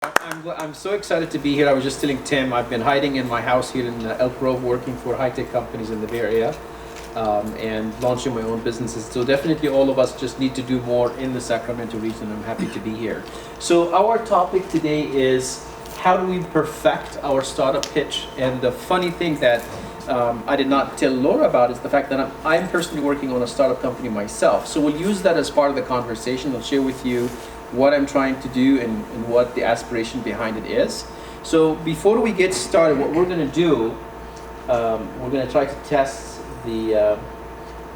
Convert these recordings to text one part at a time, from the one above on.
I'm so excited to be here. I was just telling Tim, I've been hiding in my house here in Elk Grove working for high-tech companies in the Bay Area and launching my own businesses. So definitely all of us just need to do more in the Sacramento region. I'm happy to be here. So our topic today is how do we perfect our startup pitch? And the funny thing that I did not tell Laura about is the fact that I'm personally working on a startup company myself. So we'll use that as part of the conversation. I'll share with you what I'm trying to do and what the aspiration behind it is. So before we get started, what we're going to do, we're going to try to test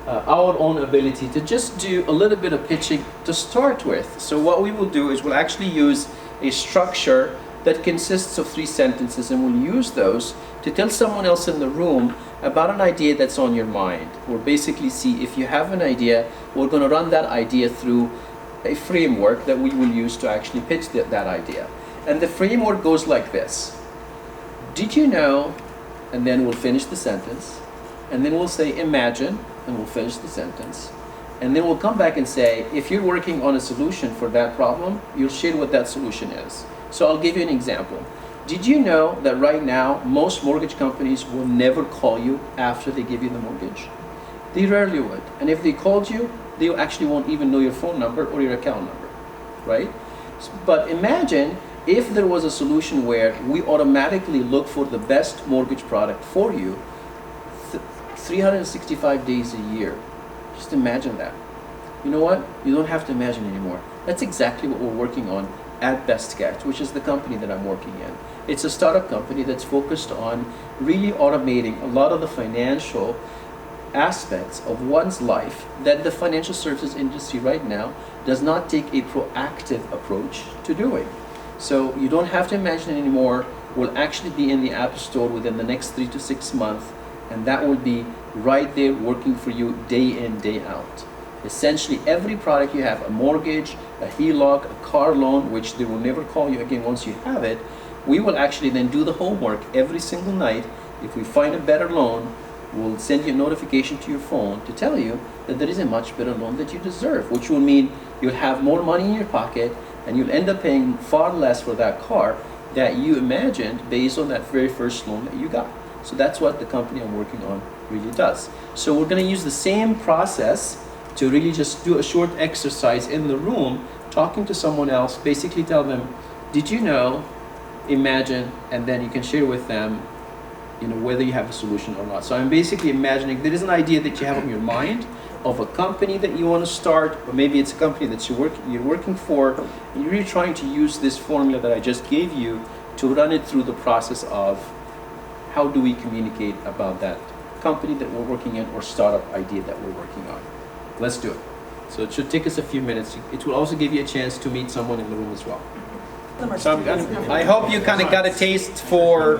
our own ability to just do a little bit of pitching to start with. So what we will do is we'll actually use a structure that consists of 3 sentences, and we'll use those to tell someone else in the room about an idea that's on your mind. We'll basically see if you have an idea, we're going to run that idea through a framework that we will use to actually pitch that idea. And the framework goes like this. Did you know? And then we'll finish the sentence. And then we'll say imagine, and we'll finish the sentence. And then we'll come back and say, if you're working on a solution for that problem, you'll share what that solution is. So I'll give you an example. Did you know that right now, most mortgage companies will never call you after they give you the mortgage? They rarely would. And if they called you, they actually won't even know your phone number or your account number, right? But imagine if there was a solution where we automatically look for the best mortgage product for you 365 days a year. Just imagine that. You know what? You don't have to imagine anymore. That's exactly what we're working on at Best Sketch, which is the company that I'm working in. It's a startup company that's focused on really automating a lot of the financial aspects of one's life that the financial services industry right now does not take a proactive approach to doing. So you don't have to imagine anymore. Will actually be in the App Store within the next 3 to 6 months, and that will be right there working for you day in, day out. Essentially every product you have, a mortgage, a HELOC, a car loan, which they will never call you again once you have it, we will actually then do the homework every single night. If we find a better loan, we'll send you a notification to your phone to tell you that there is a much better loan that you deserve, which will mean you'll have more money in your pocket and you'll end up paying far less for that car that you imagined based on that very first loan that you got. So that's what the company I'm working on really does. So we're going to use the same process to really just do a short exercise in the room, talking to someone else, basically tell them, did you know, imagine, and then you can share with them whether you have a solution or not. So I'm basically imagining there is an idea that you have in your mind of a company that you want to start, or maybe it's a company that you're working for, and you're really trying to use this formula that I just gave you to run it through the process of how do we communicate about that company that we're working in or startup idea that we're working on. Let's do it. So it should take us a few minutes. It will also give you a chance to meet someone in the room as well. So I hope you kind of got a taste for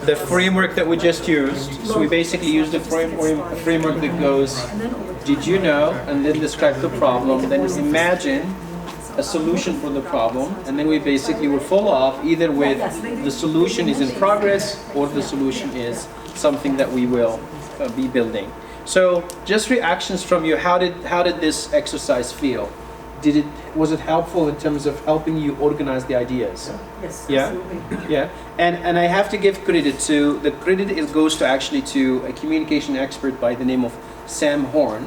the framework that we just used. So we basically used a framework that goes, did you know, and then describe the problem, then imagine a solution for the problem, and then we basically will follow up either with the solution is in progress or the solution is something that we will be building. So just reactions from you. How did this exercise feel? Was it helpful in terms of helping you organize the ideas? Yes, yeah? Absolutely. Yeah. And I have to give credit to goes to actually to a communication expert by the name of Sam Horn.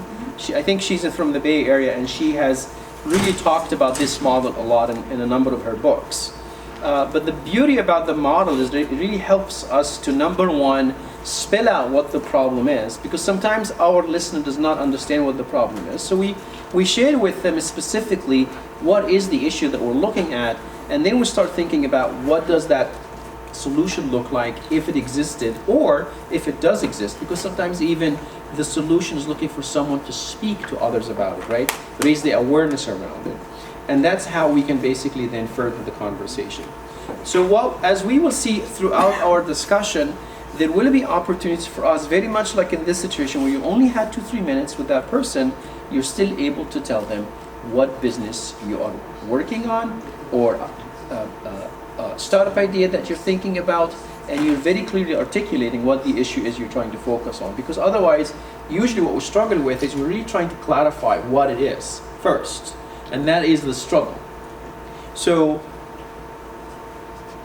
I think she's from the Bay Area, and she has really talked about this model a lot in a number of her books. But the beauty about the model is that it really helps us to, number one, spell out what the problem is, because sometimes our listener does not understand what the problem is. So we share with them specifically what is the issue that we're looking at, and then we start thinking about what does that solution look like if it existed, or if it does exist, because sometimes even the solution is looking for someone to speak to others about it, right? Raise the awareness around it. And that's how we can basically then further the conversation. So as we will see throughout our discussion, there will be opportunities for us, very much like in this situation where you only had 2-3 minutes with that person, you're still able to tell them what business you are working on, or a startup idea that you're thinking about, and you're very clearly articulating what the issue is you're trying to focus on. Because otherwise, usually what we struggle with is we're really trying to clarify what it is first, and that is the struggle. So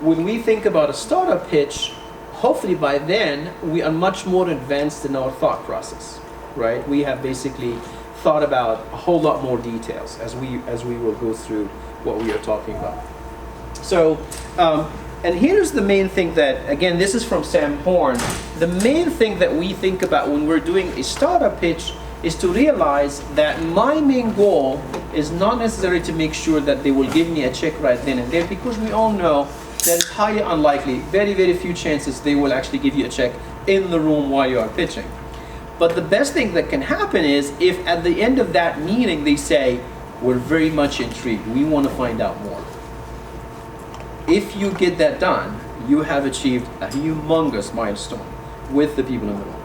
when we think about a startup pitch, hopefully by then we are much more advanced in our thought process, right? We have basically thought about a whole lot more details as we will go through what we are talking about. So, and here's the main thing that, again, this is from Sam Horn. The main thing that we think about when we're doing a startup pitch is to realize that my main goal is not necessarily to make sure that they will give me a check right then and there, because we all know that it's highly unlikely, very, very few chances they will actually give you a check in the room while you are pitching. But the best thing that can happen is if at the end of that meeting they say, we're very much intrigued, we want to find out more. If you get that done, you have achieved a humongous milestone with the people in the room.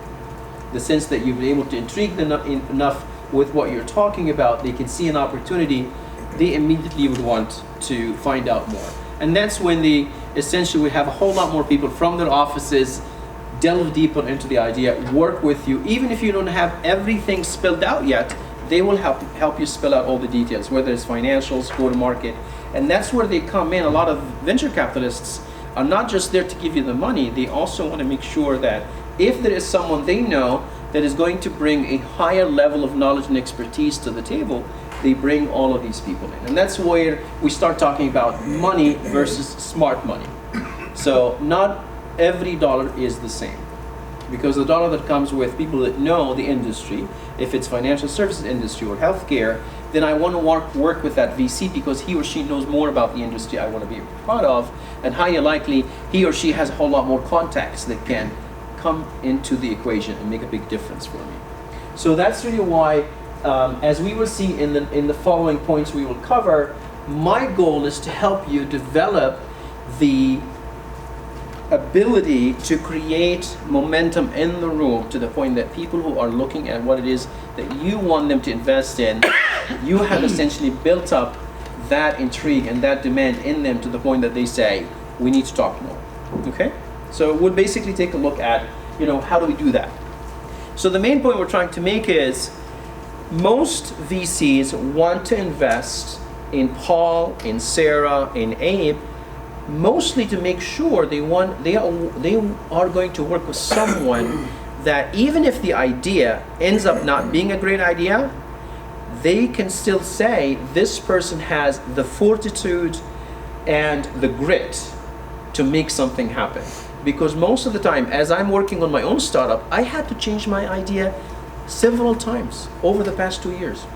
The sense that you've been able to intrigue them enough with what you're talking about, they can see an opportunity, they immediately would want to find out more. And that's when they essentially would have a whole lot more people from their offices delve deeper into the idea, work with you. Even if you don't have everything spelled out yet, they will help you spell out all the details, whether it's financials, go-to-market. And that's where they come in. A lot of venture capitalists are not just there to give you the money, they also want to make sure that if there is someone they know that is going to bring a higher level of knowledge and expertise to the table, they bring all of these people in. And that's where we start talking about money versus smart money. So not every dollar is the same, because the dollar that comes with people that know the industry, if it's financial services industry or healthcare, then I want to work with that VC because he or she knows more about the industry I want to be part of, and highly likely he or she has a whole lot more contacts that can come into the equation and make a big difference for me. So that's really why, as we will see in the following points we will cover, my goal is to help you develop the ability to create momentum in the room to the point that people who are looking at what it is that you want them to invest in, you have essentially built up that intrigue and that demand in them to the point that they say, we need to talk more. Okay? So we'll basically take a look at, how do we do that? So the main point we're trying to make is most VCs want to invest in Paul, in Sarah, in Abe, mostly to make sure they are going to work with someone that even if the idea ends up not being a great idea, they can still say this person has the fortitude and the grit to make something happen. Because most of the time, as I'm working on my own startup, I had to change my idea several times over the past 2 years.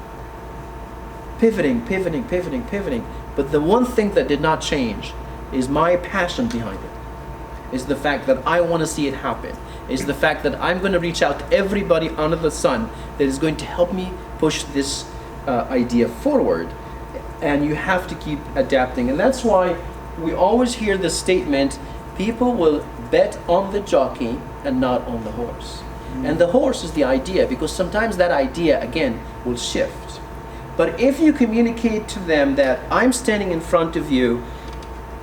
Pivoting. But the one thing that did not change is my passion behind it, is the fact that I want to see it happen, is the fact that I'm going to reach out to everybody under the sun that is going to help me push this idea forward. And you have to keep adapting. And that's why we always hear the statement, people will bet on the jockey and not on the horse. And the horse is the idea, because sometimes that idea, again, will shift. But if you communicate to them that I'm standing in front of you,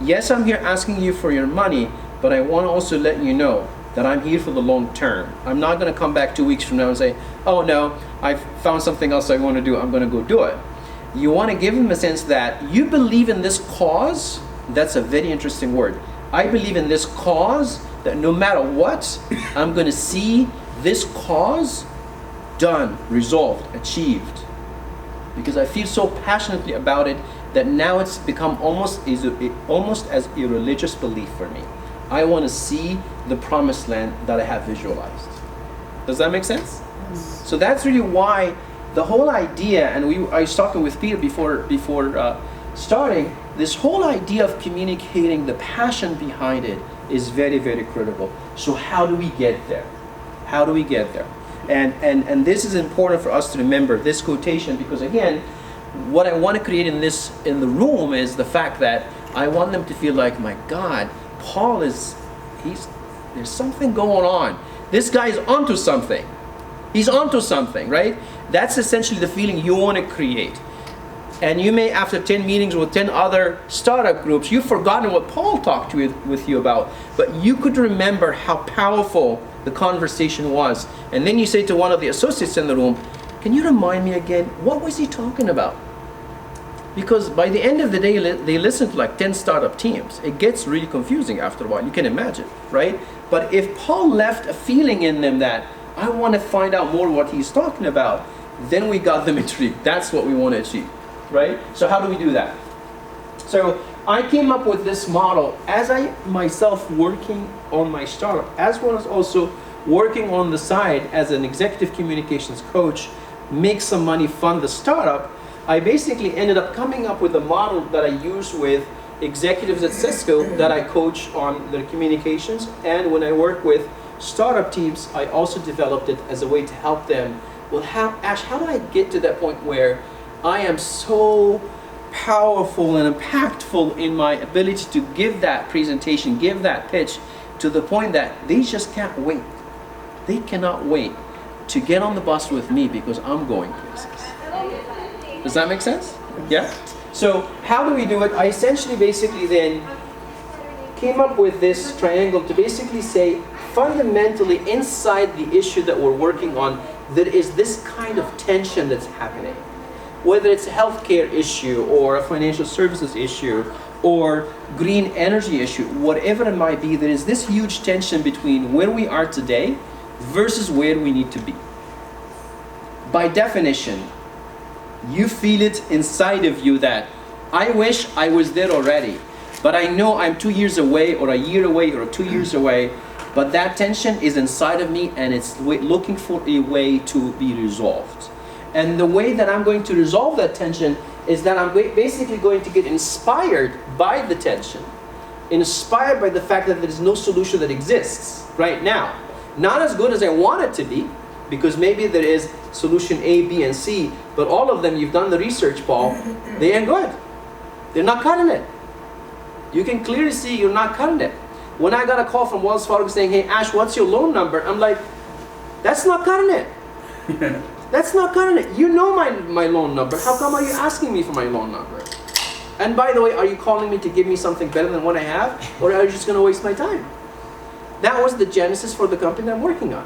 yes, I'm here asking you for your money, but I want to also let you know that I'm here for the long term. I'm not going to come back 2 weeks from now and say, oh no, I've found something else I want to do, I'm going to go do it. You want to give them a sense that you believe in this cause. That's a very interesting word. I believe in this cause, that no matter what, I'm going to see this cause done, resolved, achieved. Because I feel so passionately about it that now it's become almost as a religious belief for me. I want to see the promised land that I have visualized. Does that make sense? Yes. So that's really why the whole idea, and I was talking with Peter before starting, this whole idea of communicating the passion behind it is very, very critical. So how do we get there? How do we get there? And this is important for us to remember, this quotation, because again, what I want to create in the room is the fact that I want them to feel like, my God, Paul there's something going on. This guy's onto something. He's onto something, right? That's essentially the feeling you want to create. And you may, after 10 meetings with 10 other startup groups, you've forgotten what Paul talked with you about, but you could remember how powerful the conversation was. And then you say to one of the associates in the room, can you remind me again, what was he talking about? Because by the end of the day, they listen to like 10 startup teams. It gets really confusing after a while, you can imagine, right? But if Paul left a feeling in them that, I want to find out more what he's talking about, then we got them intrigued. That's what we want to achieve, right? So how do we do that? So I came up with this model as I myself working on my startup, as well as also working on the side as an executive communications coach, make some money, fund the startup. I basically ended up coming up with a model that I use with executives at Cisco that I coach on their communications, and when I work with startup teams, I also developed it as a way to help them. Well, Ash, how do I get to that point where I am so powerful and impactful in my ability to give that presentation, give that pitch, to the point that they just can't wait. They cannot wait to get on the bus with me because I'm going places. Does that make sense? Yeah? So how do we do it? I essentially basically then came up with this triangle to basically say, fundamentally inside the issue that we're working on, there is this kind of tension that's happening. Whether it's a healthcare issue or a financial services issue or green energy issue, whatever it might be, there is this huge tension between where we are today versus where we need to be. By definition, you feel it inside of you that I wish I was there already, but I know I'm 2 years away or a year away or 2 years away, but that tension is inside of me and it's looking for a way to be resolved. And the way that I'm going to resolve that tension is that I'm basically going to get inspired by the tension, inspired by the fact that there is no solution that exists right now. Not as good as I want it to be, because maybe there is solution A, B, and C, but all of them, you've done the research, Paul, they ain't good. They're not cutting it. You can clearly see you're not cutting it. When I got a call from Wells Fargo saying, hey, Ash, what's your loan number? I'm like, that's not cutting it. That's not cutting it. You know my loan number. How come are you asking me for my loan number? And by the way, are you calling me to give me something better than what I have? Or are you just going to waste my time? That was the genesis for the company I'm working on.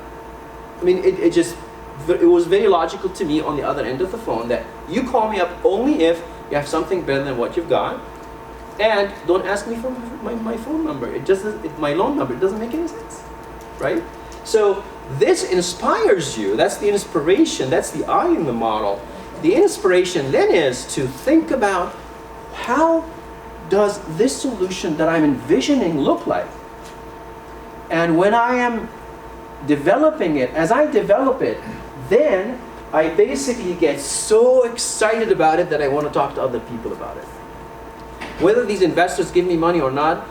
I mean, it was very logical to me on the other end of the phone that you call me up only if you have something better than what you've got. And don't ask me for my phone number. My loan number. It doesn't make any sense, right? So this inspires you. That's the inspiration. That's the I in the model. The inspiration then is to think about, how does this solution that I'm envisioning look like? And when I am developing it, as I develop it, then I basically get so excited about it that I want to talk to other people about it. Whether these investors give me money or not,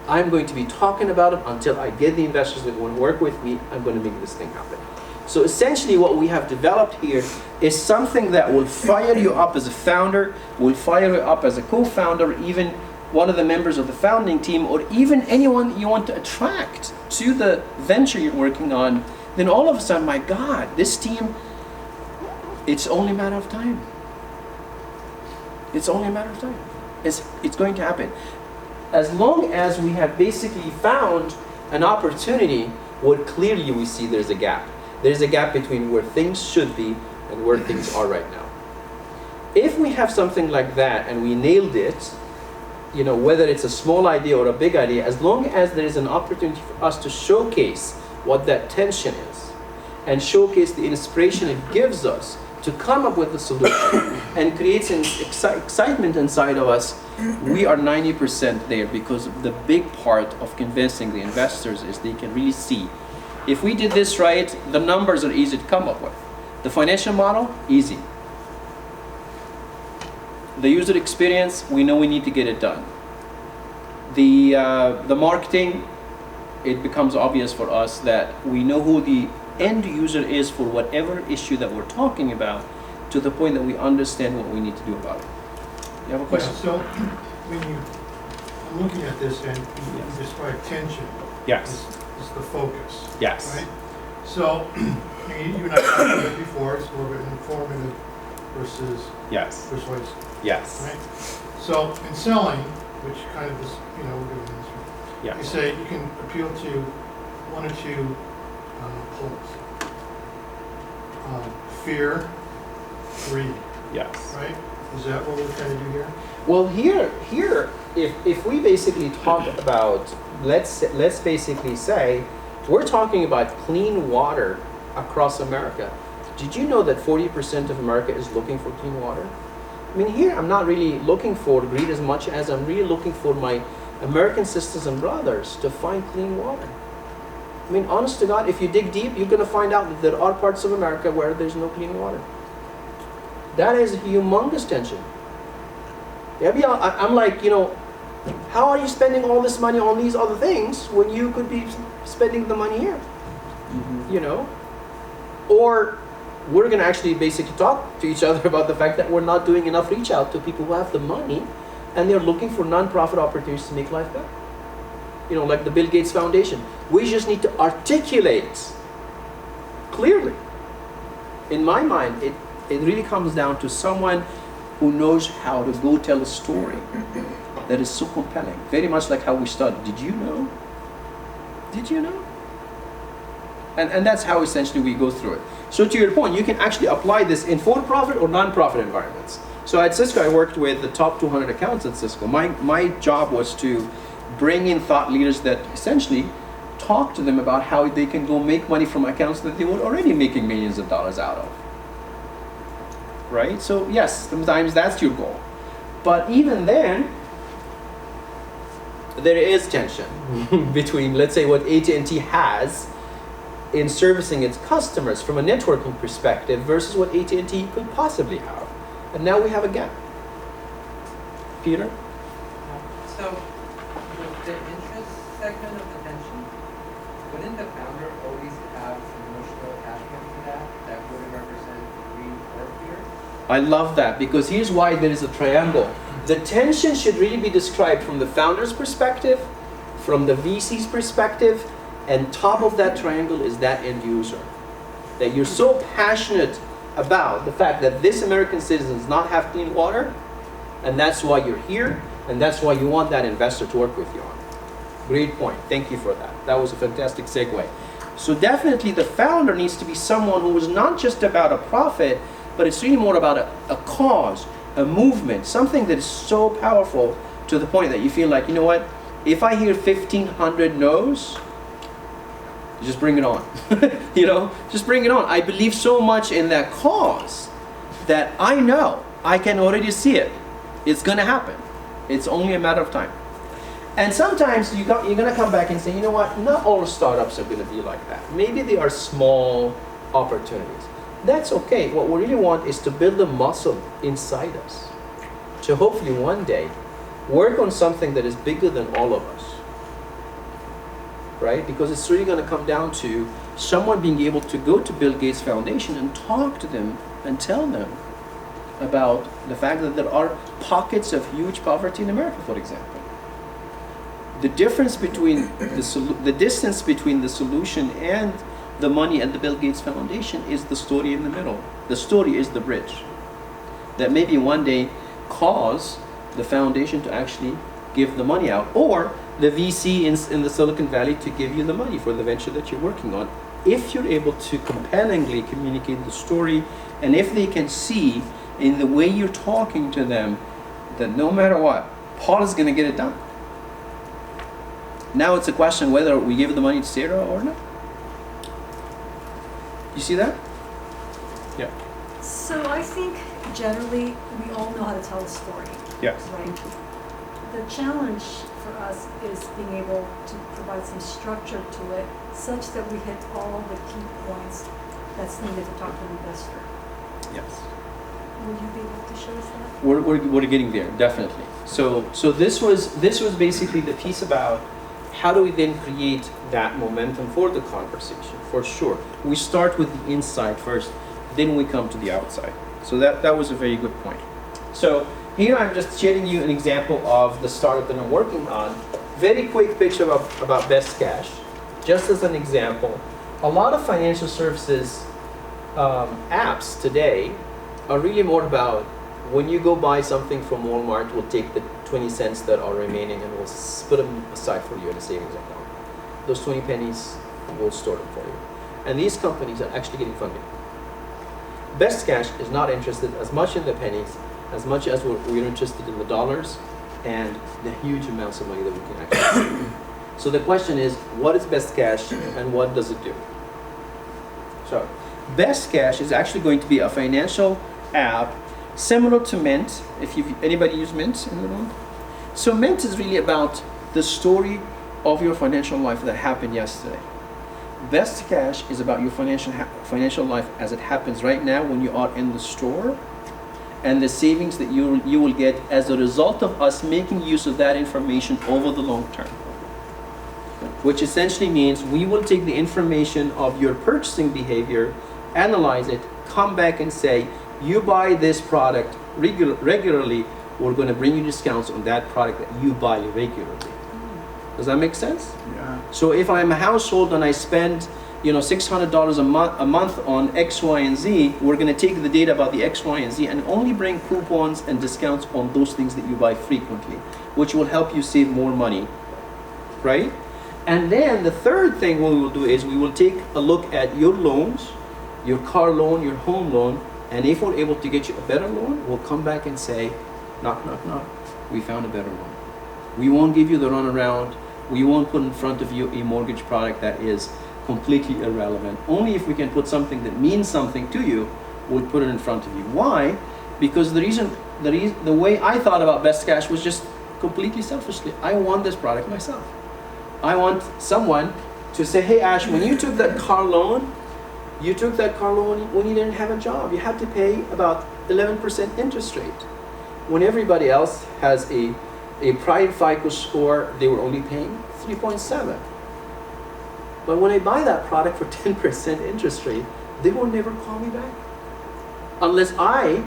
I'm going to be talking about it until I get the investors that want to work with me. I'm going to make this thing happen. So essentially what we have developed here is something that will fire you up as a founder, will fire you up as a co-founder, even one of the members of the founding team, or even anyone you want to attract to the venture you're working on. Then all of a sudden, my God, this team, it's only a matter of time. It's only a matter of time. It's going to happen. As long as we have basically found an opportunity where clearly we see there's a gap. There's a gap between where things should be and where things are right now. If we have something like that and we nailed it, whether it's a small idea or a big idea, as long as there is an opportunity for us to showcase what that tension is and showcase the inspiration it gives us to come up with a solution and creates an excitement inside of us, we are 90% there, because the big part of convincing the investors is they can really see, if we did this right, the numbers are easy to come up with. The financial model, easy. The user experience, we know we need to get it done. The marketing, it becomes obvious for us that we know who the end user is for whatever issue that we're talking about, to the point that we understand what we need to do about it. You have a question? Yeah, so when I'm looking at this and you describe tension. Yes. Is the focus. Yes. Right? So you and I talked about it before, it's a little bit informative versus persuasive. Yes. Right? So in selling, which kind of is, we're doing this, you say you can appeal to one or two poles. Fear, greed. Yes. Right? Is that what we're trying to do here? Well, here, if we basically talk about, let's basically say, we're talking about clean water across America. Did you know that 40% of America is looking for clean water? I mean, here I'm not really looking for greed as much as I'm really looking for my American sisters and brothers to find clean water. I mean, honest to God, if you dig deep, you're going to find out that there are parts of America where there's no clean water. That is a humongous tension. I'm like, how are you spending all this money on these other things when you could be spending the money here? Mm-hmm. Or we're going to actually basically talk to each other about the fact that we're not doing enough reach out to people who have the money and they're looking for non-profit opportunities to make life better. Like the Bill Gates Foundation. We just need to articulate clearly. In my mind, it really comes down to someone who knows how to go tell a story that is so compelling. Very much like how we started. Did you know? Did you know? And that's how essentially we go through it. So to your point, you can actually apply this in for-profit or non-profit environments. So at Cisco, I worked with the top 200 accounts at Cisco. My job was to bring in thought leaders that essentially talk to them about how they can go make money from accounts that they were already making millions of dollars out of. Right? So yes, sometimes that's your goal. But even then, there is tension between, let's say, what AT&T has in servicing its customers from a networking perspective versus what AT&T could possibly have. And now we have a gap. Peter? So, the interest segment of the pension, wouldn't the founder always have some emotional attachment to that would represent greed or fear? I love that, because here's why there is a triangle. The tension should really be described from the founder's perspective, from the VC's perspective, and top of that triangle is that end user. That you're so passionate about the fact that this American citizen does not have clean water, and that's why you're here, and that's why you want that investor to work with you on. Great point. Thank you for that. That was a fantastic segue. So definitely the founder needs to be someone who is not just about a profit, but it's really more about a cause, a movement, something that is so powerful to the point that you feel like, you know what, if I hear 1,500 no's, just bring it on. Just bring it on. I believe so much in that cause that I know, I can already see it. It's going to happen. It's only a matter of time. And sometimes you're going to come back and say, you know what, not all startups are going to be like that. Maybe they are small opportunities. That's okay. What we really want is to build a muscle inside us to hopefully one day work on something that is bigger than all of us. Right? Because it's really going to come down to someone being able to go to Bill Gates Foundation and talk to them and tell them about the fact that there are pockets of huge poverty in America, for example. The difference between the distance between the solution and the money at the Bill Gates Foundation is the story in the middle. The story is the bridge that maybe one day cause the foundation to actually give the money out, or the VC in the Silicon Valley to give you the money for the venture that you're working on, if you're able to compellingly communicate the story, and if they can see in the way you're talking to them that no matter what, Paul is going to get it done. Now it's a question whether we give the money to Sarah or not. You see that? Yeah. So I think generally we all know how to tell a story. Yes. Right? The challenge for us is being able to provide some structure to it such that we hit all the key points that's needed to talk to an investor. Yes. Will you be able to show us that? We're getting there, definitely. So this was basically the piece about how do we then create that momentum for the conversation, for sure. We start with the inside first, then we come to the outside. So that was a very good point. So here I'm just sharing you an example of the startup that I'm working on. Very quick picture about Best Cash. Just as an example, a lot of financial services apps today are really more about when you go buy something from Walmart, we'll take the 20 cents that are remaining and we'll put them aside for you in a savings account. Those 20 pennies, we'll store them for you. And these companies are actually getting funding. Best Cash is not interested as much in the pennies as much as we're interested in the dollars and the huge amounts of money that we can actually save. So the question is, what is Best Cash and what does it do? So Best Cash is actually going to be a financial app similar to Mint. If anybody use Mint in the room? So Mint is really about the story of your financial life that happened yesterday. Best Cash is about your financial life as it happens right now when you are in the store, and the savings that you will get as a result of us making use of that information over the long term. Which essentially means we will take the information of your purchasing behavior, analyze it, come back and say, you buy this product regularly, we're going to bring you discounts on that product that you buy regularly. Does that make sense? Yeah. So if I'm a household and I spend, $600 a month on X, Y, and Z, we're going to take the data about the X, Y, and Z and only bring coupons and discounts on those things that you buy frequently, which will help you save more money, right? And then the third thing we will do is we will take a look at your loans, your car loan, your home loan, and if we're able to get you a better loan, we'll come back and say, knock, knock, knock, we found a better loan. We won't give you the runaround. We won't put in front of you a mortgage product that is completely irrelevant. Only if we can put something that means something to you, we'll put it in front of you. Why? Because the way I thought about Best Cash was just completely selfishly. I want this product myself. I want someone to say, hey Ash, when you took that car loan, you took that car loan when you didn't have a job. You had to pay about 11% interest rate. When everybody else has a prime FICO score, they were only paying 3.7. But when I buy that product for 10% interest rate, they will never call me back. Unless I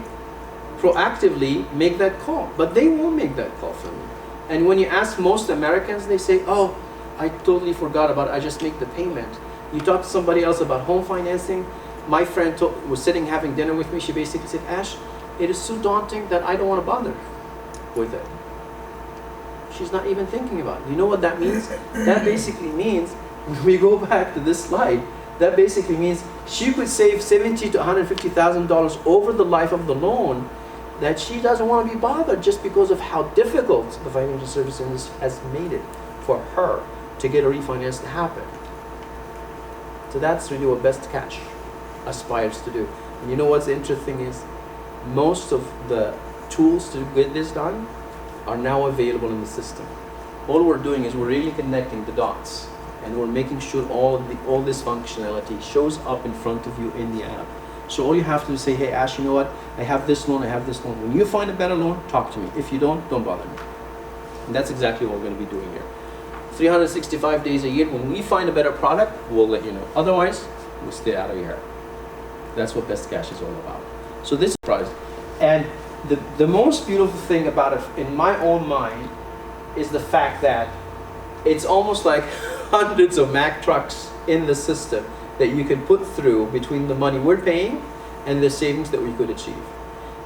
proactively make that call. But they won't make that call for me. And when you ask most Americans, they say, oh, I totally forgot about it. I just make the payment. You talk to somebody else about home financing. My friend was sitting having dinner with me. She basically said, Ash, it is so daunting that I don't want to bother with it. She's not even thinking about it. You know what that means? That basically means, when we go back to this slide, that basically means she could save $70,000 to $150,000 over the life of the loan, that she doesn't want to be bothered just because of how difficult the financial service industry has made it for her to get a refinance to happen. So that's really what Best Cash aspires to do. And you know what's interesting is, most of the tools to get this done are now available in the system. All we're doing is we're really connecting the dots, and we're making sure all this functionality shows up in front of you in the app. So all you have to do is say, hey Ash, you know what? I have this loan, I have this loan. When you find a better loan, talk to me. If you don't bother me. And that's exactly what we're going to be doing here. 365 days a year, when we find a better product, we'll let you know. Otherwise, we'll stay out of your hair. That's what Best Cash is all about. So this is the price. And the most beautiful thing about it, in my own mind, is the fact that it's almost like hundreds of Mack trucks in the system that you can put through between the money we're paying and the savings that we could achieve.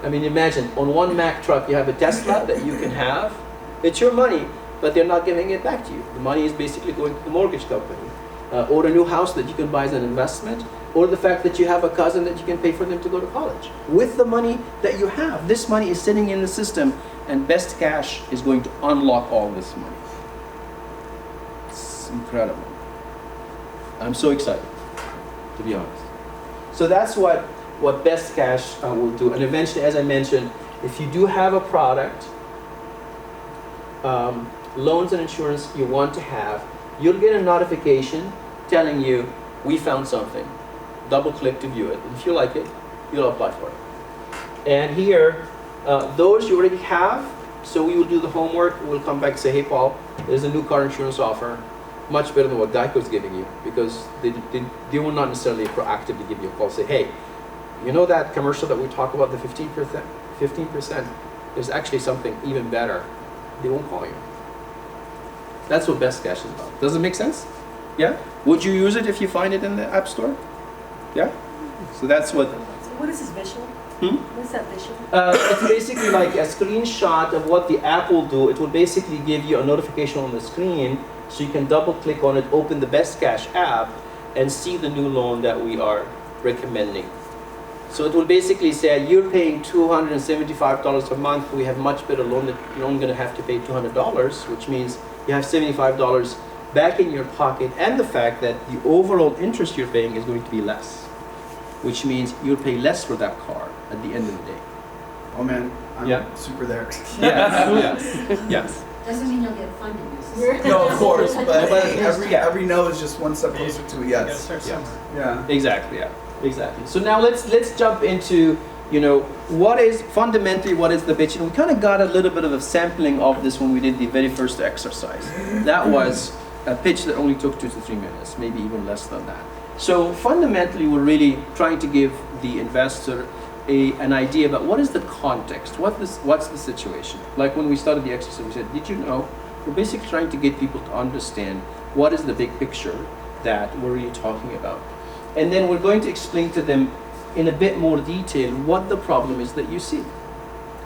I mean, imagine, on one Mack truck you have a Tesla that you can have. It's your money, but they're not giving it back to you. The money is basically going to the mortgage company. Or a new house that you can buy as an investment, or the fact that you have a cousin that you can pay for them to go to college. With the money that you have, this money is sitting in the system, and Best Cash is going to unlock all this money. It's incredible. I'm so excited, to be honest. So that's what Best Cash will do. And eventually, as I mentioned, if you do have a product, loans and insurance you want to have, you'll get a notification telling you, we found something. Double click to view it. If you like it, you'll apply for it. And here, those you already have, so we will do the homework. We'll come back and say, hey Paul, there's a new car insurance offer, much better than what Geico's giving you, because they will not necessarily proactively give you a call. Say, hey, you know that commercial that we talk about, the 15%? There's actually something even better. They won't call you. That's what Best Cash is about. Does it make sense? Yeah? Would you use it if you find it in the App Store? Yeah? So that's what... So what is this visual? What is that visual? It's basically like a screenshot of what the app will do. It will basically give you a notification on the screen, so you can double click on it, open the Best Cash app, and see the new loan that we are recommending. So it will basically say you're paying $275 a month. We have much better loan that you're only going to have to pay $200, which means you have $75 back in your pocket, and the fact that the overall interest you're paying is going to be less, which means you'll pay less for that car at the end of the day. Oh man, I'm Yeah. super there. Yes. Doesn't mean you'll get funding necessarily. No, of course, but hey, Yeah. every no is just one step closer to a yes. Yeah. Exactly. Yeah. Exactly. So now let's jump into what is the pitch, and we kind of got a little bit of a sampling of this when we did the very first exercise. That was a pitch that only took 2 to 3 minutes, maybe even less than that. So fundamentally, we're really trying to give the investor an idea about what is the context, what's the situation. Like when we started the exercise, we said, did you know? We're basically trying to get people to understand what is the big picture that we're really talking about. And then we're going to explain to them in a bit more detail what the problem is that you see.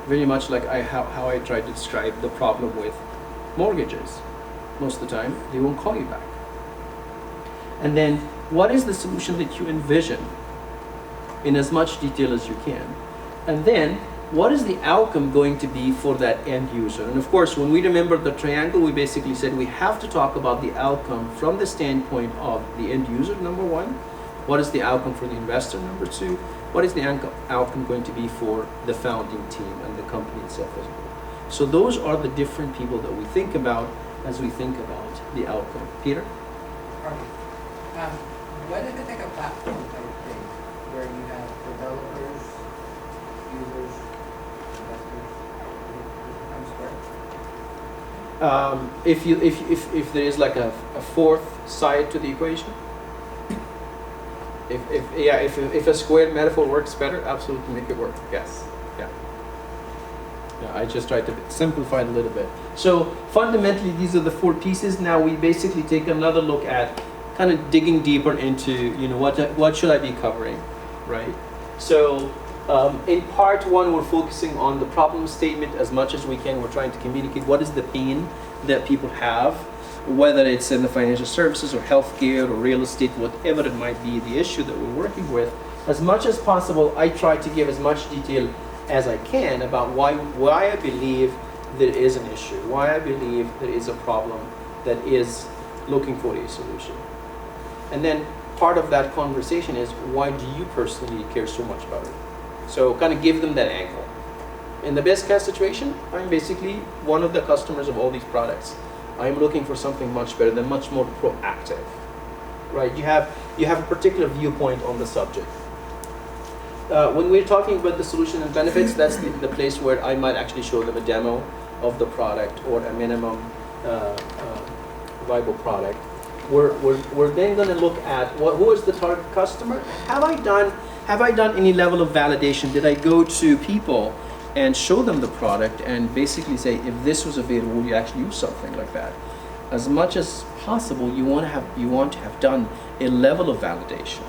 Very much like how I tried to describe the problem with mortgages. Most of the time, they won't call you back. And then, what is the solution that you envision in as much detail as you can? And then, what is the outcome going to be for that end user? And of course, when we remember the triangle, we basically said we have to talk about the outcome from the standpoint of the end user, number one. What is the outcome for the investor, number two? What is the outcome going to be for the founding team and the company itself as well? So those are the different people that we think about as we think about the outcome. Peter? What if it's like a platform type thing, where you have developers, users, investors, it becomes square? If there is like a fourth side to the equation, if a squared metaphor works better, absolutely make it work. Yes. Yeah. I just tried to simplify it a little bit. So fundamentally, these are the 4 pieces. Now we basically take another look at kind of digging deeper into what should I be covering, right? So in part 1, we're focusing on the problem statement as much as we can. We're trying to communicate what is the pain that people have, whether it's in the financial services or healthcare or real estate, whatever it might be, the issue that we're working with. As much as possible, I try to give as much detail as I can about why I believe there is an issue, why I believe there is a problem that is looking for a solution. And then part of that conversation is, why do you personally care so much about it? So kind of give them that angle. In the best case situation, I'm basically one of the customers of all these products. I'm looking for something much better, than much more proactive, right? You have a particular viewpoint on the subject. When we're talking about the solution and benefits, that's the place where I might actually show them a demo of the product or a minimum viable product. We're then going to look at who is the target customer. Have I done any level of validation? Did I go to people and show them the product and basically say, if this was available, would you actually use something like that? As much as possible, you want to have done a level of validation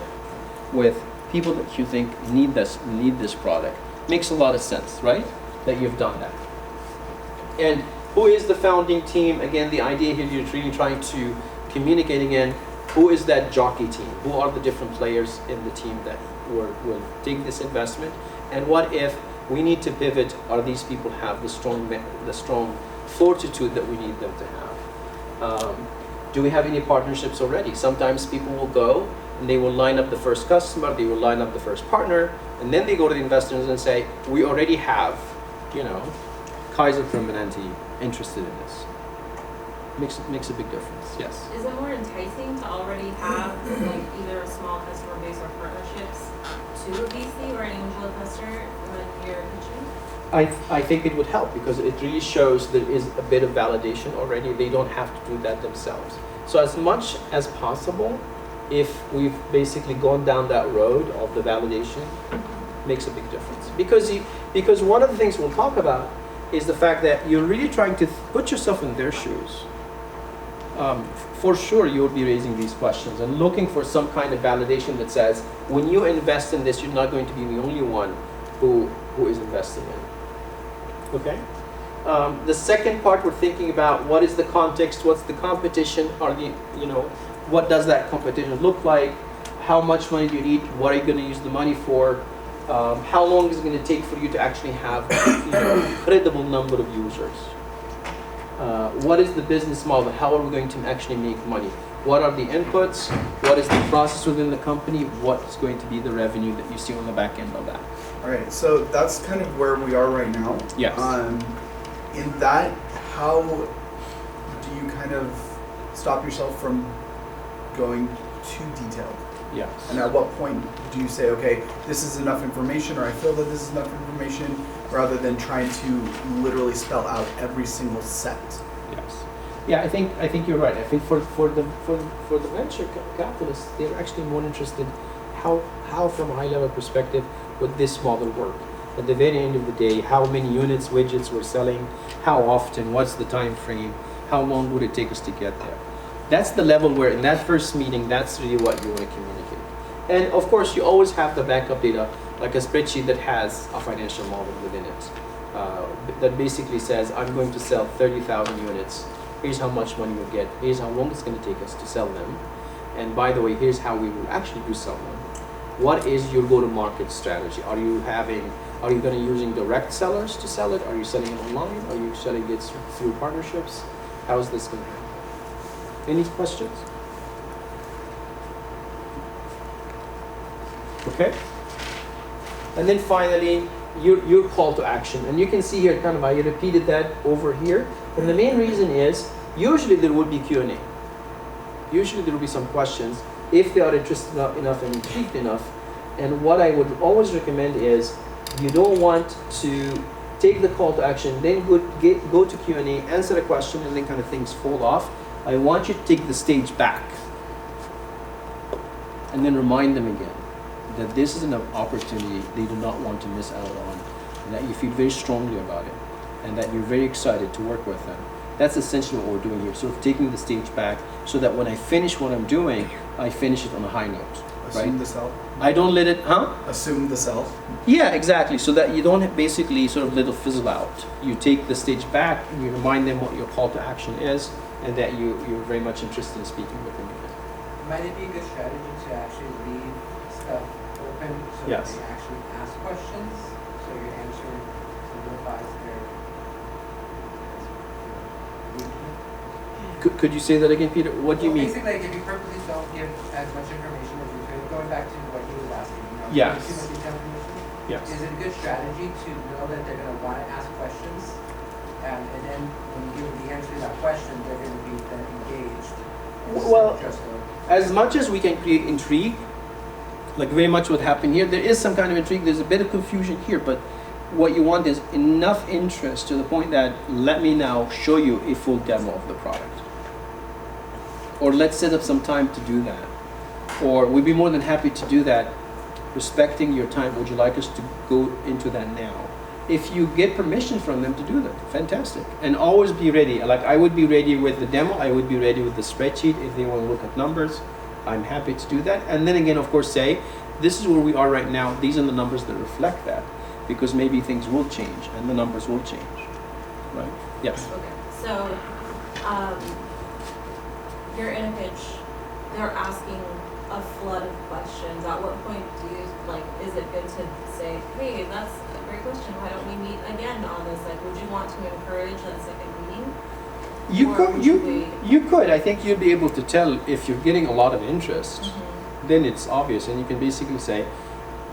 with people that you think need this product. Makes a lot of sense, right? That you've done that. And who is the founding team? Again, the idea here, you're really trying to communicate again, who is that jockey team? Who are the different players in the team that will take this investment? And what if we need to pivot? Are these people have the strong fortitude that we need them to have? Do we have any partnerships already? Sometimes people will go and they will line up the first customer, they will line up the first partner, and then they go to the investors and say, we already have, Kaiser Permanente interested in this. Makes a big difference. Yes. Is it more enticing to already have like either a small customer base or partnerships to a VC or an angel investor when you're pitching? I think it would help because it really shows there is a bit of validation already. They don't have to do that themselves. So as much as possible, if we've basically gone down that road of the validation, makes a big difference. Because one of the things we'll talk about is the fact that you're really trying to put yourself in their shoes. For sure, you'll be raising these questions and looking for some kind of validation that says, when you invest in this, you're not going to be the only one who is investing in. Okay? The second part, we're thinking about what is the context, what's the competition, what does that competition look like, how much money do you need, what are you going to use the money for, How long is it going to take for you to actually have a credible number of users? What is the business model? How are we going to actually make money? What are the inputs? What is the process within the company? What's going to be the revenue that you see on the back end of that? All right, so that's kind of where we are right now. Yes. In that, how do you kind of stop yourself from going too detailed? Yes. And at what point do you say, okay, this is enough information, or I feel that this is enough information, rather than trying to literally spell out every single set? Yes. Yeah, I think you're right. I think for the venture capitalists, they're actually more interested how from a high level perspective would this model work. At the very end of the day, how many units, widgets we're selling, how often, what's the time frame, how long would it take us to get there? That's the level where in that first meeting, that's really what you want to communicate. And of course, you always have the backup data, like a spreadsheet that has a financial model within it. That basically says, I'm going to sell 30,000 units. Here's how much money you'll get. Here's how long it's going to take us to sell them. And by the way, here's how we will actually do sell them. What is your go-to-market strategy? Are you going to using direct sellers to sell it? Are you selling it online? Are you selling it through partnerships? How is this going to happen? Any questions? Okay. And then finally, your call to action. And you can see here, kind of, I repeated that over here. And the main reason is, usually there would be Q&A. Usually there will be some questions if they are interested enough and intrigued enough. And what I would always recommend is, you don't want to take the call to action, then go to Q&A, answer a question, and then kind of things fall off. I want you to take the stage back and then remind them again that this is an opportunity they do not want to miss out on, and that you feel very strongly about it, and that you're very excited to work with them. That's essentially what we're doing here, sort of taking the stage back so that when I finish what I'm doing, I finish it on a high note. Assume right? the sell. I don't let it, Assume the sell. Yeah, exactly. So that you don't basically sort of let it fizzle out. You take the stage back and you remind them what your call to action is, and that you're very much interested in speaking with them. Might it be a good strategy to actually leave stuff open so that Yes. they actually ask questions, so your answer solidifies their Could you say that again, Peter? What do you mean? Basically, like, if you purposely don't give as much information as you could, going back to what he was asking, Yes. too much detailed information, Yes. is it a good strategy to know that they're going to want to ask questions, and then when you give them the answer to that question, they're going to be then engaged? Well, Just as much as we can create intrigue, like very much what happened here, there is some kind of intrigue, there's a bit of confusion here, but what you want is enough interest to the point that let me now show you a full demo of the product. Or let's set up some time to do that. Or we'd be more than happy to do that, respecting your time. Would you like us to go into that now? If you get permission from them to do that, fantastic. And always be ready. Like I would be ready with the demo, I would be ready with the spreadsheet if they want to look at numbers. I'm happy to do that. And then again, of course, say, this is where we are right now. These are the numbers that reflect that. Because maybe things will change and the numbers will change. Right? Yes. Okay, so you're in a pitch, they're asking a flood of questions. At what point do you, like, is it good to say, hey, that's a great question, why don't we meet again on this? Like, would you want to encourage that second meeting? You Or could, would you could. I think you'd be able to tell if you're getting a lot of interest, Mm-hmm. then it's obvious, and you can basically say,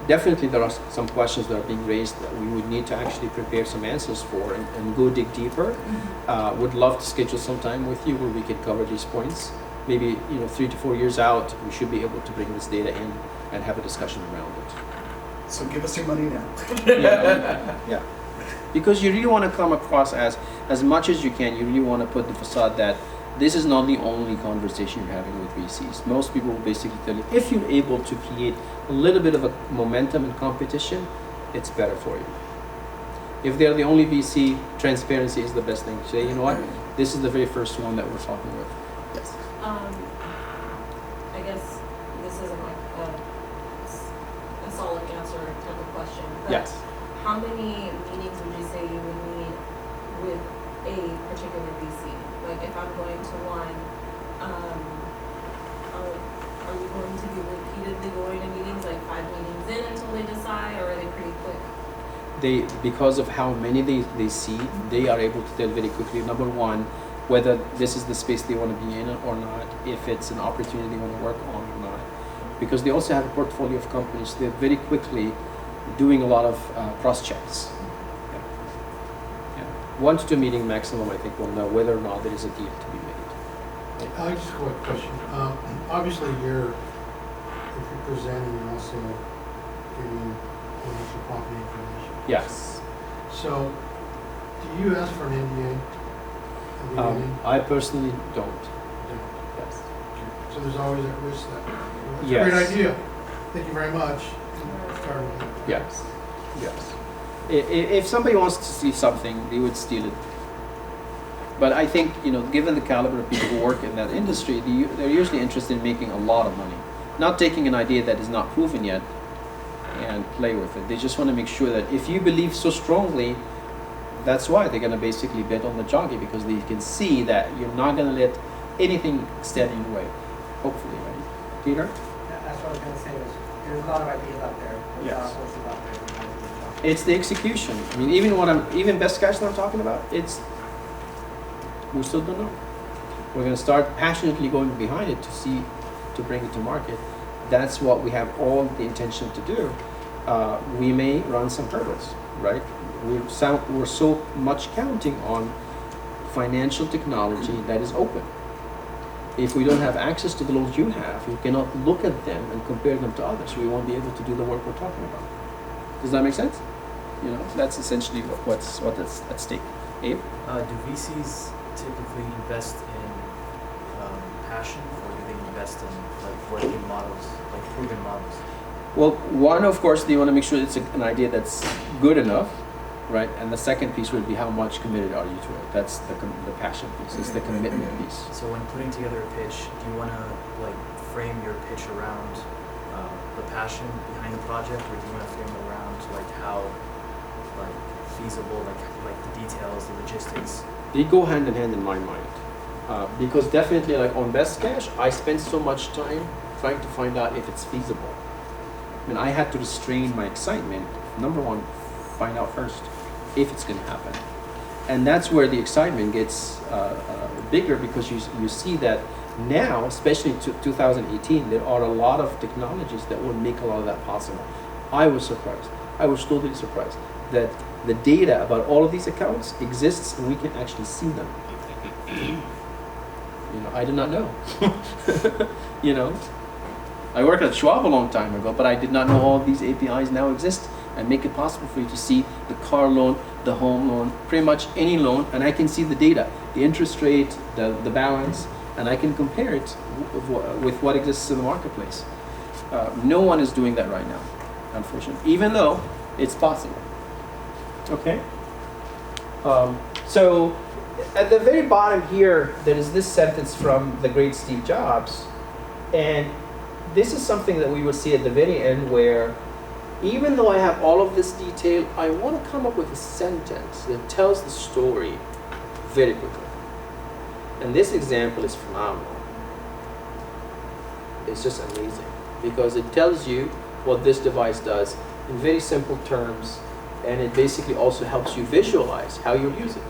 definitely there are some questions that are being raised that we would need to actually prepare some answers for and go dig deeper. Would love to schedule some time with you where we could cover these points. Maybe 3 to 4 years out, we should be able to bring this data in and have a discussion around it. So give us your money now. Yeah. Because you really want to come across as much as you can, you really want to put the facade that this is not the only conversation you're having with VCs. Most people will basically tell you, if you're able to create a little bit of a momentum and competition, it's better for you. If they're the only VC, transparency is the best thing to say. You know what? This is the very first one that we're talking with. Yes. I guess this isn't like a solid answer type of question. But Yes. how many meetings would you say you would need with a particular VC? Like if I'm going to one, are we going to be repeatedly going to meetings, like 5 meetings in until they decide, or are they pretty quick? Because of how many they see, they are able to tell very quickly, number one, whether this is the space they want to be in or not, if it's an opportunity they want to work on or not. Because they also have a portfolio of companies, they're very quickly doing a lot of cross-checks. Yeah. 1 to 2 meeting maximum, I think, will know whether or not there is a deal to be made. I just have a quick question. Obviously, if you're presenting, you're also giving intellectual property information. Yes. So, do you ask for an NDA at the beginning? I personally don't. No. Yes. So there's always that risk that, that's Yes. a great idea. Thank you very much. And start with it. Yes. Yes. If somebody wants to see something, they would steal it. But I think, given the caliber of people who work in that industry, they're usually interested in making a lot of money, not taking an idea that is not proven yet and play with it. They just want to make sure that if you believe so strongly, that's why they're going to basically bet on the jockey, because they can see that you're not going to let anything stand in your way. Hopefully, right? Peter? That's what I was gonna say, there's a lot of ideas out there. There's a lot of Yes. courses out there. that might be tough. It's the execution. I mean, even best guys that I'm talking about, we still don't know. We're going to start passionately going behind it to bring it to market. That's what we have all the intention to do. We may run some hurdles, right? We're so much counting on financial technology that is open. If we don't have access to the loans you have, you cannot look at them and compare them to others. We won't be able to do the work we're talking about. Does that make sense? That's essentially what's at stake. Abe? Do VCs typically invest in passion, or do they invest in working models, proven models? Well, one, of course, they want to make sure it's an idea that's good enough, right? And the second piece would be how much committed are you to it? That's the passion piece. It's the commitment piece. So when putting together a pitch, do you want to frame your pitch around the passion behind the project, or do you want to frame it around how feasible, the details, the logistics? They go hand in hand in my mind, because definitely, on Best Cash, I spent so much time trying to find out if it's feasible. I mean, I had to restrain my excitement. Number one, find out first if it's going to happen, and that's where the excitement gets bigger, because you see that now, especially in 2018, there are a lot of technologies that will make a lot of that possible. I was surprised. I was totally surprised that the data about all of these accounts exists and we can actually see them. I did not know. I worked at Schwab a long time ago, but I did not know all of these APIs now exist and make it possible for you to see the car loan, the home loan, pretty much any loan, and I can see the data, the interest rate, the balance, and I can compare it with what exists in the marketplace. No one is doing that right now, unfortunately, even though it's possible. Okay. So at the very bottom here, there is this sentence from the great Steve Jobs, and this is something that we will see at the very end, where even though I have all of this detail, I want to come up with a sentence that tells the story very quickly. And this example is phenomenal. It's just amazing, because it tells you what this device does in very simple terms, and it basically also helps you visualize how you'll use it.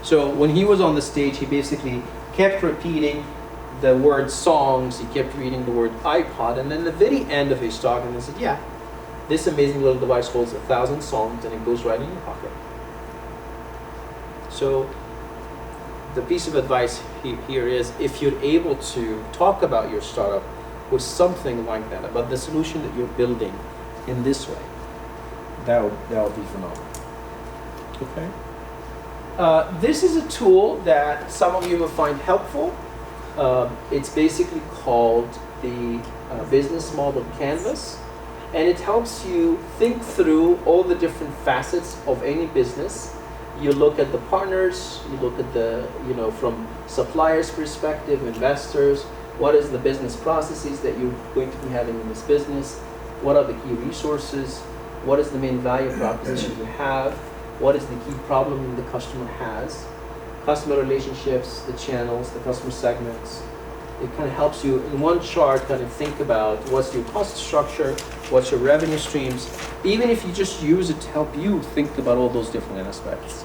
So when he was on the stage, he basically kept repeating the word songs, he kept reading the word iPod, and then at the very end of his talk, and he said, yeah, this amazing little device holds 1,000 songs and it goes right in your pocket. So the piece of advice here is, if you're able to talk about your startup with something like that, about the solution that you're building in this way, that would be phenomenal. Okay. This is a tool that some of you will find helpful. It's basically called the Business Model Canvas, and it helps you think through all the different facets of any business. You look at the partners, you look at the, from suppliers' perspective, investors, what is the business processes that you're going to be having in this business, what are the key resources, what is the main value proposition you have, what is the key problem the customer has, customer relationships, the channels, the customer segments, It kind of helps you in one chart kind of think about what's your cost structure, what's your revenue streams, even if you just use it to help you think about all those different aspects.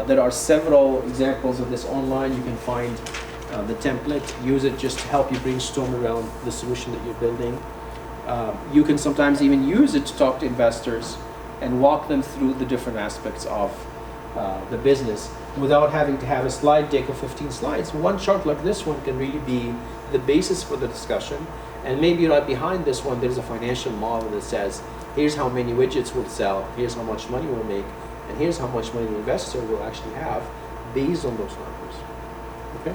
There are several examples of this online. You can find the template, use it just to help you brainstorm around the solution that you're building. You can sometimes even use it to talk to investors and walk them through the different aspects of the business without having to have a slide deck of 15 slides. One chart like this one can really be the basis for the discussion. And maybe right behind this one, there's a financial model that says, here's how many widgets we'll sell, here's how much money we'll make, and here's how much money the investor will actually have based on those numbers. Okay?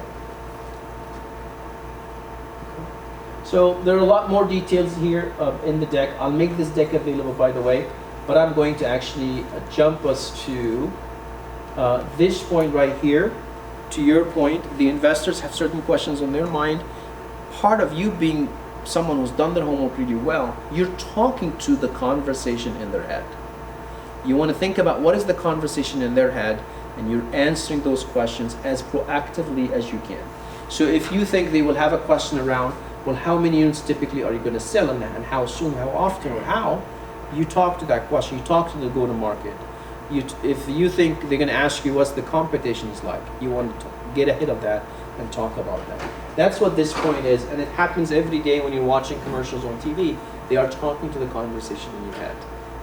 So there are a lot more details here in the deck. I'll make this deck available, by the way, but I'm going to actually jump us to this point right here. To your point, the investors have certain questions on their mind. Part of you being someone who's done their homework really well, you're talking to the conversation in their head. You want to think about what is the conversation in their head, and you're answering those questions as proactively as you can. So if you think they will have a question around, well, how many units typically are you going to sell and how soon, how often, or how, you talk to that question, you talk to the go-to-market. If you think they're going to ask you what's the competition is like, you want to get ahead of that and talk about that. That's what this point is, and it happens every day when you're watching commercials on TV. They are talking to the conversation in your head.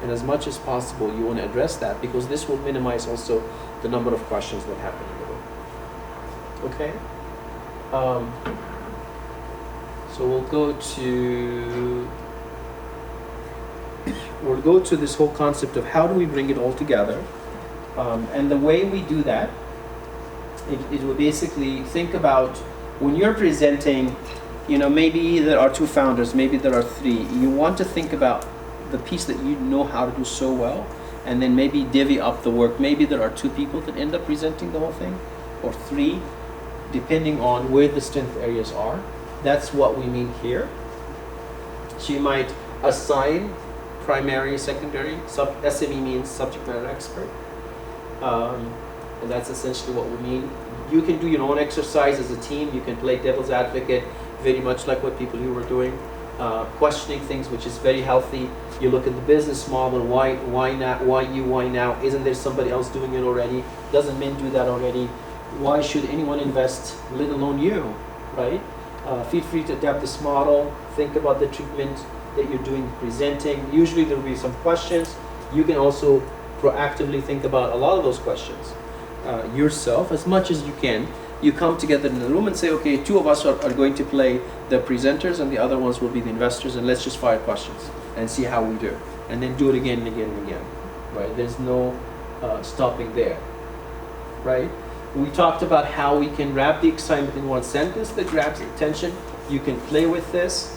And as much as possible, you want to address that, because this will minimize also the number of questions that happen in the room. Okay? So we'll go to this whole concept of how do we bring it all together. And the way we do that, it will basically think about when you're presenting, maybe there are 2 founders, maybe there are 3. You want to think about the piece that you know how to do so well, and then maybe divvy up the work. Maybe there are 2 people that end up presenting the whole thing, or 3, depending on where the strength areas are. That's what we mean here. So you might assign primary, secondary. SME means subject matter expert. And that's essentially what we mean. You can do your own exercise as a team. You can play devil's advocate, very much like what people here were doing. Questioning things, which is very healthy. You look at the business model, why not, why you, why now? Isn't there somebody else doing it already? Doesn't Mint do that already? Why should anyone invest, let alone you, right? Feel free to adapt this model. Think about the treatment that you're doing, presenting. Usually there will be some questions. You can also proactively think about a lot of those questions yourself as much as you can. You come together in the room and say, okay, 2 of us are going to play the presenters and the other ones will be the investors, and let's just fire questions and see how we do. And then do it again and again and again, right? There's no stopping there, right? We talked about how we can wrap the excitement in one sentence that grabs attention. You can play with this.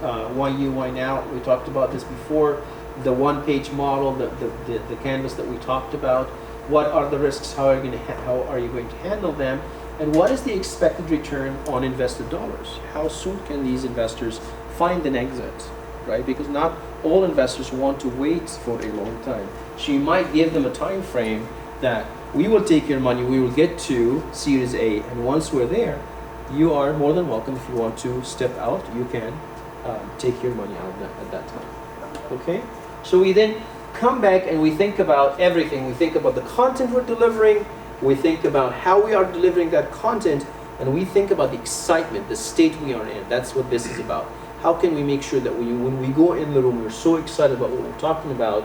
Why you, why now? We talked about this before. The 1-page model, the canvas that we talked about. What are the risks? How are you going to handle them? And what is the expected return on invested dollars? How soon can these investors find an exit, right? Because not all investors want to wait for a long time. So you might give them a time frame that we will take your money, we will get to Series A, and once we're there, you are more than welcome. If you want to step out, you can take your money out at that time. Okay? So we then come back and we think about everything. We think about the content we're delivering, we think about how we are delivering that content, and we think about the excitement, the state we are in. That's what this is about. How can we make sure that when we go in the room, we're so excited about what we're talking about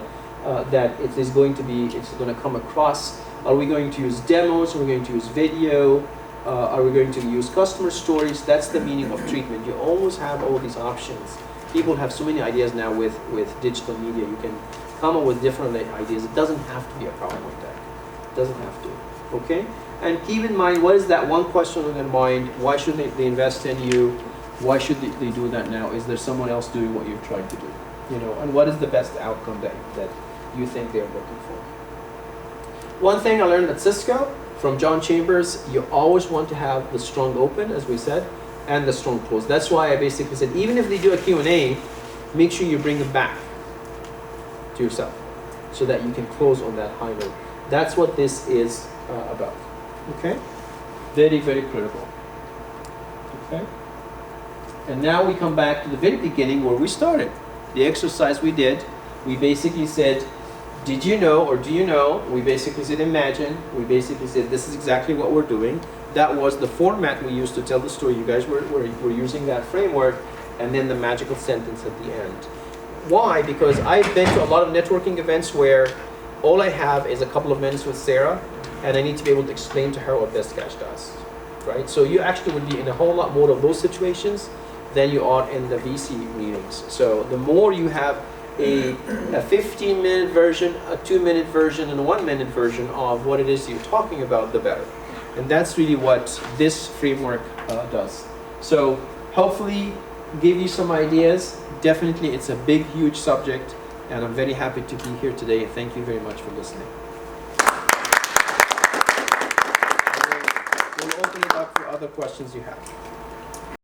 that it's going to come across. Are we going to use demos? Are we going to use video? Are we going to use customer stories? That's the meaning of treatment. You always have all these options. People have so many ideas now with digital media. You can come up with different ideas. It doesnn't have to be a PowerPoint deck. It doesn't have to. Okay? And keep in mind, what is that one question on their mind? Why should they invest in you? Why should they do that now? Is there someone else doing what you're trying to do? And what is the best outcome that you think they're looking for? One thing I learned at Cisco from John Chambers, you always want to have the strong open, as we said, and the strong close. That's why I basically said, even if they do a Q&A, make sure you bring them back to yourself so that you can close on that high note. That's what this is about. Okay? Very, very critical. Okay? And now we come back to the very beginning where we started. The exercise we did, we basically said, did you know or do you know? We basically said imagine. We basically said this is exactly what we're doing. That was the format we used to tell the story. You guys were using that framework, and then the magical sentence at the end. Why? Because I've been to a lot of networking events where all I have is a couple of minutes with Sarah, and I need to be able to explain to her what Best Cash does, right? So you actually would be in a whole lot more of those situations than you are in the VC meetings. So the more you have a 15-minute version, a 2-minute version, and a 1-minute version of what it is you're talking about, the better. And that's really what this framework does. So hopefully give you some ideas. Definitely it's a big, huge subject, and I'm very happy to be here today. Thank you very much for listening. We'll open it up for other questions you have.